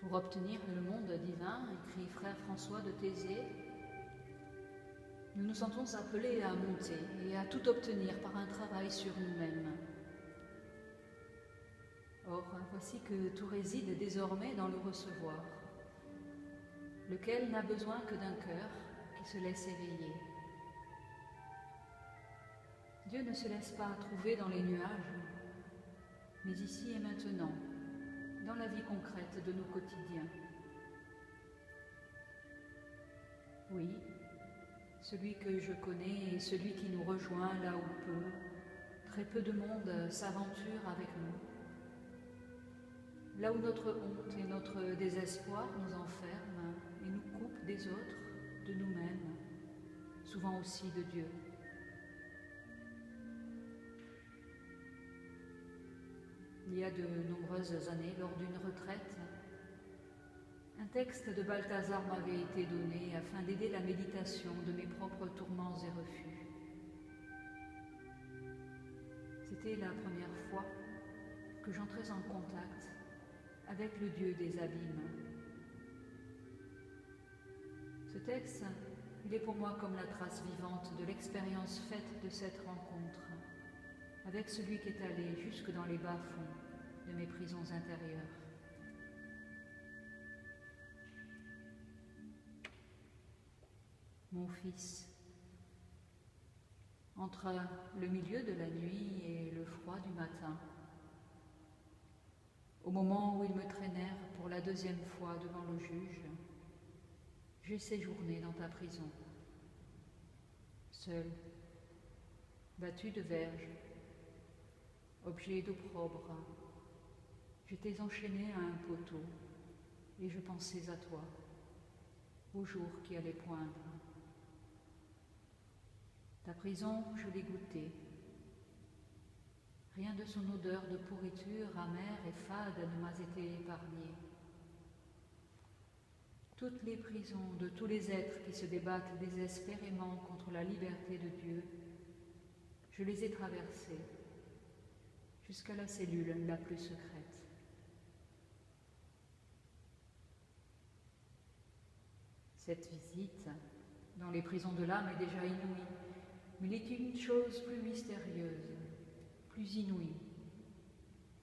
Pour obtenir le monde divin, écrit frère François de Thésée, nous nous sentons appelés à monter et à tout obtenir par un travail sur nous-mêmes. Or, voici que tout réside désormais dans le recevoir, lequel n'a besoin que d'un cœur qui se laisse éveiller. Dieu ne se laisse pas trouver dans les nuages, mais ici et maintenant, dans la vie concrète de nos quotidiens. Oui, celui que je connais est celui qui nous rejoint là où très peu de monde s'aventure avec nous. Là où notre honte et notre désespoir nous enferment et nous coupent des autres, de nous-mêmes, souvent aussi de Dieu. Il y a de nombreuses années, lors d'une retraite, un texte de Balthazar m'avait été donné afin d'aider la méditation de mes propres tourments et refus. C'était la première fois que j'entrais en contact avec le Dieu des abîmes. Ce texte, il est pour moi comme la trace vivante de l'expérience faite de cette rencontre avec celui qui est allé jusque dans les bas-fonds de mes prisons intérieures. Mon fils, entre le milieu de la nuit et le froid du matin, au moment où ils me traînèrent pour la deuxième fois devant le juge, j'ai séjourné dans ta prison, seul, battu de verges, objet d'opprobre, j'étais enchaîné à un poteau et je pensais à toi, au jour qui allait poindre. Ta prison, je l'ai goûtée. Rien de son odeur de pourriture amère et fade ne m'a été épargné. Toutes les prisons de tous les êtres qui se débattent désespérément contre la liberté de Dieu, je les ai traversées jusqu'à la cellule la plus secrète. Cette visite dans les prisons de l'âme est déjà inouïe, mais il est une chose plus mystérieuse, plus inouïe,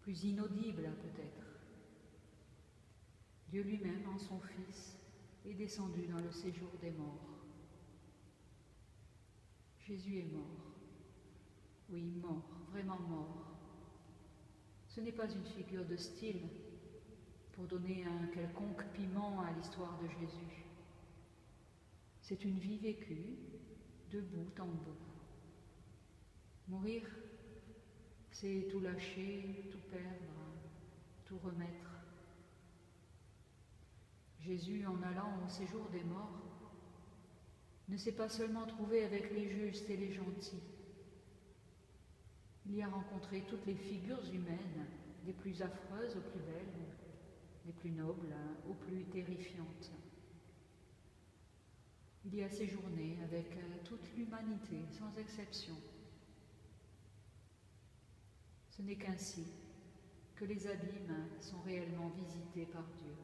plus inaudible peut-être. Dieu lui-même, en son Fils, est descendu dans le séjour des morts. Jésus est mort. Oui, mort, vraiment mort. Ce n'est pas une figure de style pour donner un quelconque piment à l'histoire de Jésus. C'est une vie vécue de bout en bout. Mourir, c'est tout lâcher, tout perdre, tout remettre. Jésus, en allant au séjour des morts, ne s'est pas seulement trouvé avec les justes et les gentils. Il y a rencontré toutes les figures humaines, des plus affreuses aux plus belles, des plus nobles aux plus terrifiantes. Il y a séjourné avec toute l'humanité, sans exception. Ce n'est qu'ainsi que les abîmes sont réellement visités par Dieu.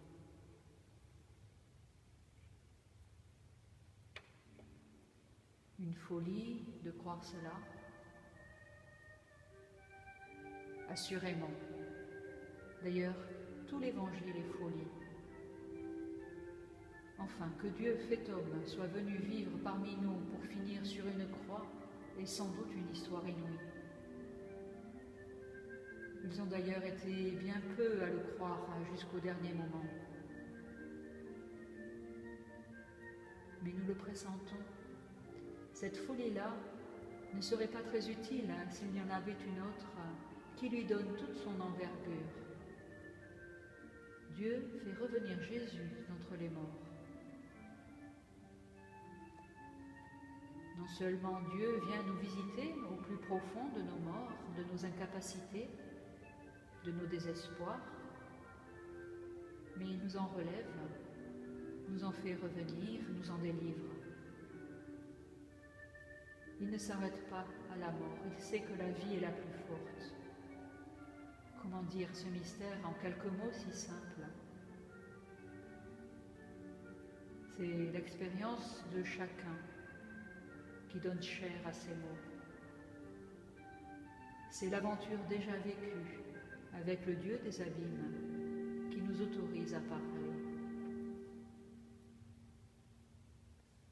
Une folie de croire cela? Assurément. D'ailleurs, tout l'Évangile est folie. Enfin, que Dieu fait homme soit venu vivre parmi nous pour finir sur une croix est sans doute une histoire inouïe. Ils ont d'ailleurs été bien peu à le croire jusqu'au dernier moment. Mais nous le pressentons. Cette folie-là ne serait pas très utile s'il y en avait une autre qui lui donne toute son envergure. Dieu fait revenir Jésus d'entre les morts. Non seulement Dieu vient nous visiter au plus profond de nos morts, de nos incapacités, de nos désespoirs, mais il nous en relève, nous en fait revenir, nous en délivre. Il ne s'arrête pas à la mort, il sait que la vie est la plus forte. Comment dire ce mystère en quelques mots si simples? C'est l'expérience de chacun qui donne chair à ces mots. C'est l'aventure déjà vécue avec le Dieu des abîmes qui nous autorise à parler.